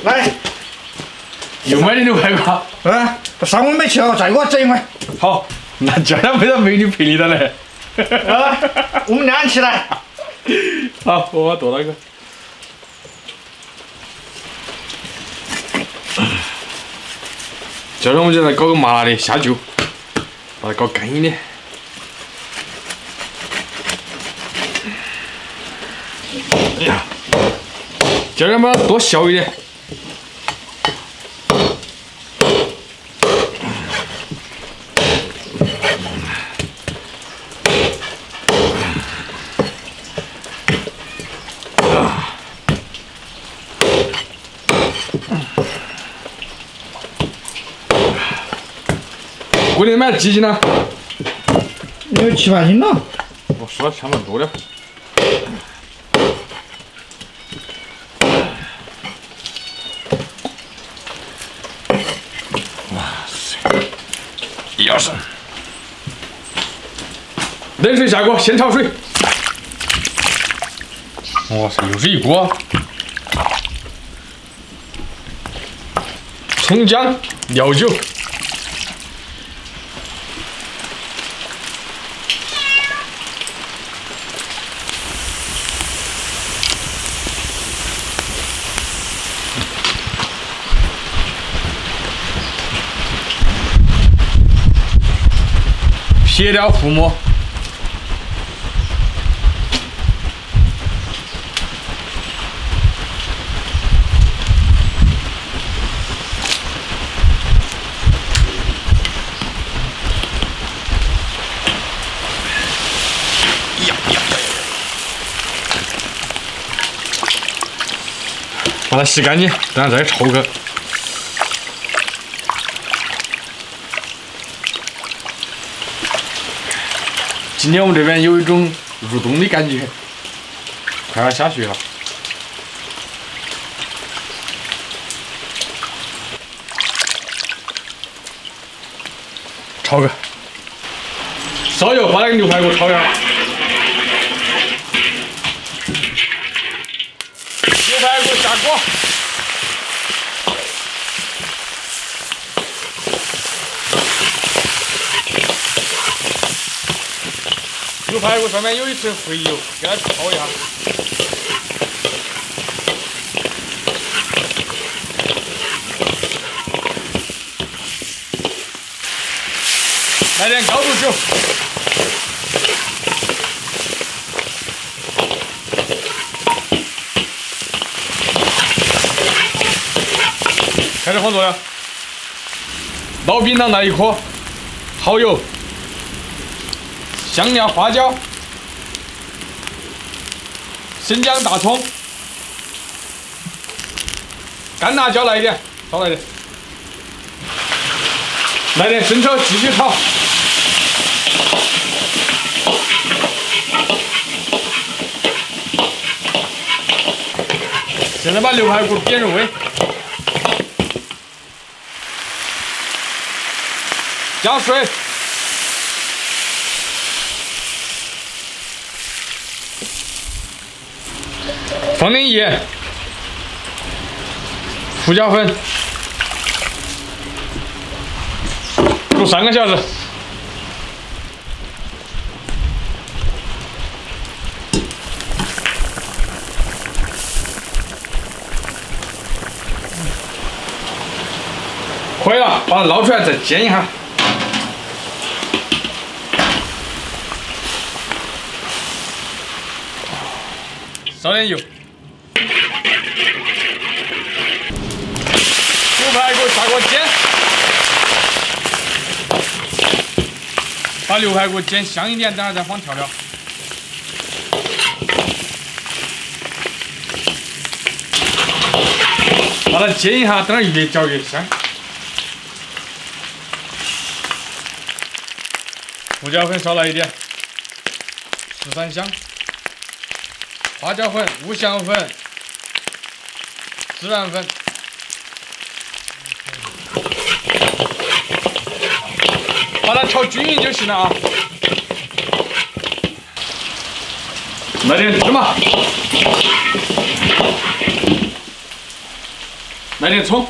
来，又买的牛排骨。上午没吃了，再给我整一碗。好，那今儿没得美女陪你的嘞。我们俩起来。好，我剁了一个。今儿我们就来搞个麻辣的虾球，把它搞干一点。哎呀，今儿把它多削一点。过年买几斤呢？有7、8斤了。我说差不多了。哇塞！1、2、3。冷水下锅，先焯水。哇塞，又是一锅。葱姜、料酒。撇掉浮沫，把它洗干净，然后再焯去。今天我们这边有一种入冬的感觉，快要下雪了。焯个，烧油把那个牛排给我焯一下。牛排给我下锅。牛排骨上面有一层肥油，给它焯一下。来点高度酒。开始放佐料。老槟榔来1颗，蚝油。香料、花椒、生姜、大葱、干辣椒来一点，少来点，来点生抽，继续炒。现在把牛排骨煸入味，加水。放点盐、胡椒粉，煮3个小时。可以了，把它捞出来再煎一下。烧点油。牛排骨下锅煎，把牛排骨煎香一点，等会儿再放调料。把它煎一下，等会儿越嚼越香。胡椒粉少来一点，十三香，花椒粉、五香粉、孜然粉。把它炒均匀就行了啊！来点芝麻，来点葱。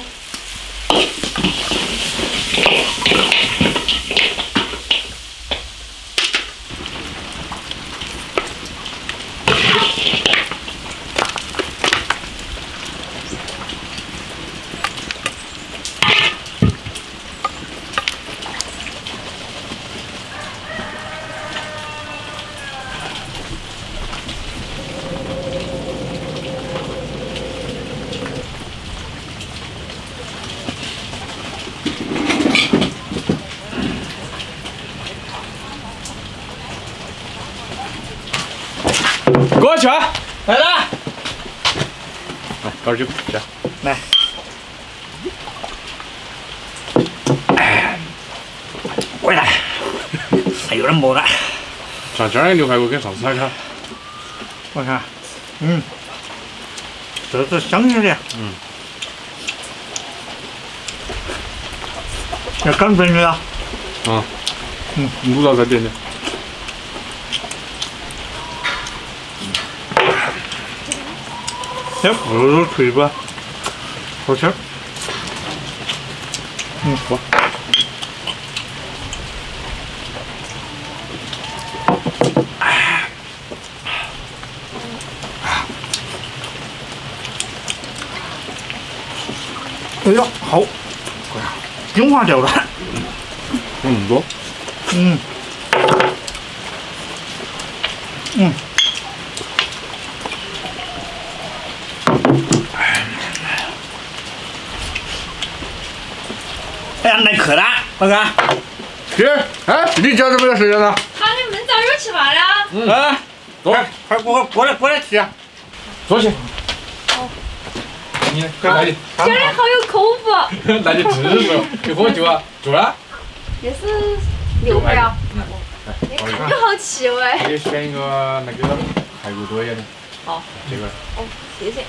过去啊！来了，来，倒点酒，去。来。回来，还有点没了。像这儿的牛排骨跟上次还看，我看，这是香香的。要干粉了。卤到再点点。这腐肉脆不？好吃。好。哎呀，好，精华掉了。那么多。哎呀，来客了，老哥。去，哎，你叫这么多时间了？好，你们早点吃饭了。啊，快过来吃。坐起。你来的，今儿好有口福。来的吃素，就喝酒啊，做啊。这是牛排啊，有好气味。给你选一个那个排骨多一点的。好，这个。哦，谢谢。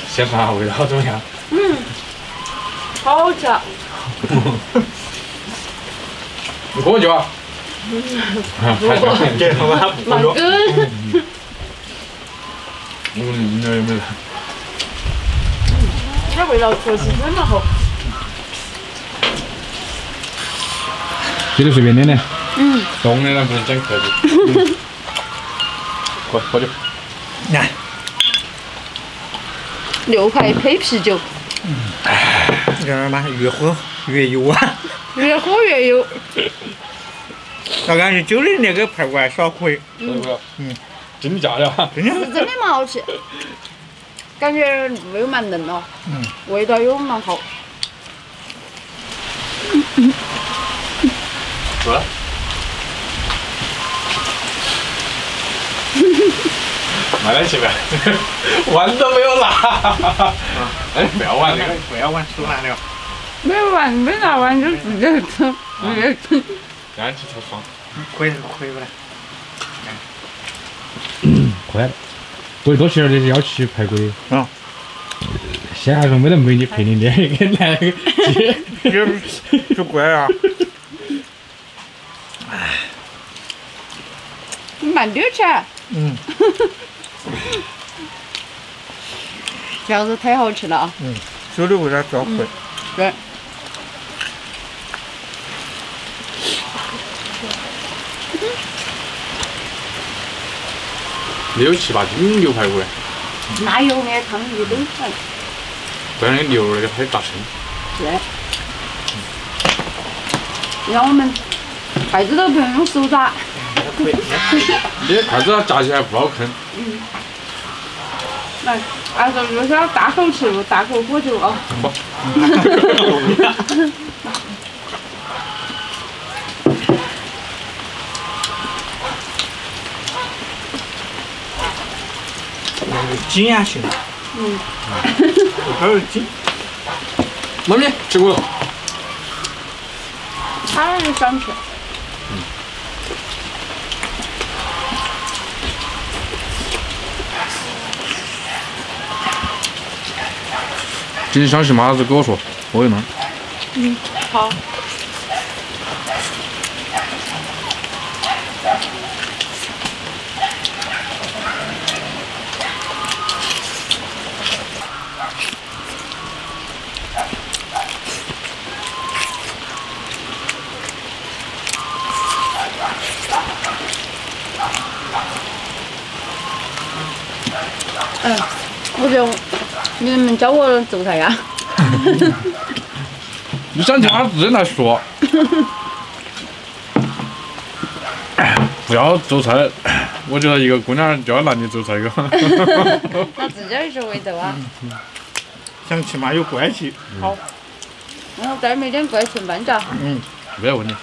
先尝下味道怎么样？好好吃啊。你喝酒啊？这好吧，蛮根。有没有？这味道确实真的好。这个随便点点。懂的人不能讲客气。喝酒。来。牛排配啤酒。这样嘛，越喝越油啊。越喝越油。老感觉酒的那个排骨还少亏。真的假的？真的。是真的蛮好吃，感觉路又蛮嫩了，味道又蛮好。走了。买来起呗，碗都没有拿。哎，不要玩那个，不要玩手拿了。没玩，没拿完就直接吃，直接吃。这样吃才爽。可以不来？快了，过多些的要吃排骨的。啊。现在说没得美女陪你练，给来个就乖啊。你慢点吃。这样子太好吃了啊！酒的味道比较贵。对。6、7、8斤牛排骨嘞。那有那汤一堆粉。不然那牛那个还大声。对。让我们筷子都不用用手抓。你筷子夹起来不好啃。来，按照就是要大口吃，大口喝酒啊。好。紧呀行。还有紧。妈咪，吃过了。他就想吃。今想吃嘛子跟我说，我给弄。好。我觉得你能不能教我做菜呀？你想听他自己来说。不要做菜，我觉得一个姑娘就要拿你做菜个。那自己也学会做啊。想起码有关系。好，然后再没点过来顺半家。没有问题。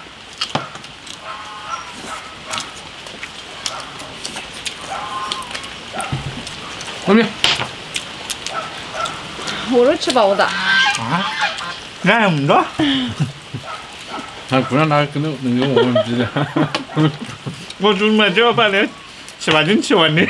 后面我都吃饱的。啊？哪那么多？那姑娘哪跟能跟我们比的？我准备就要把那7、8斤吃完的。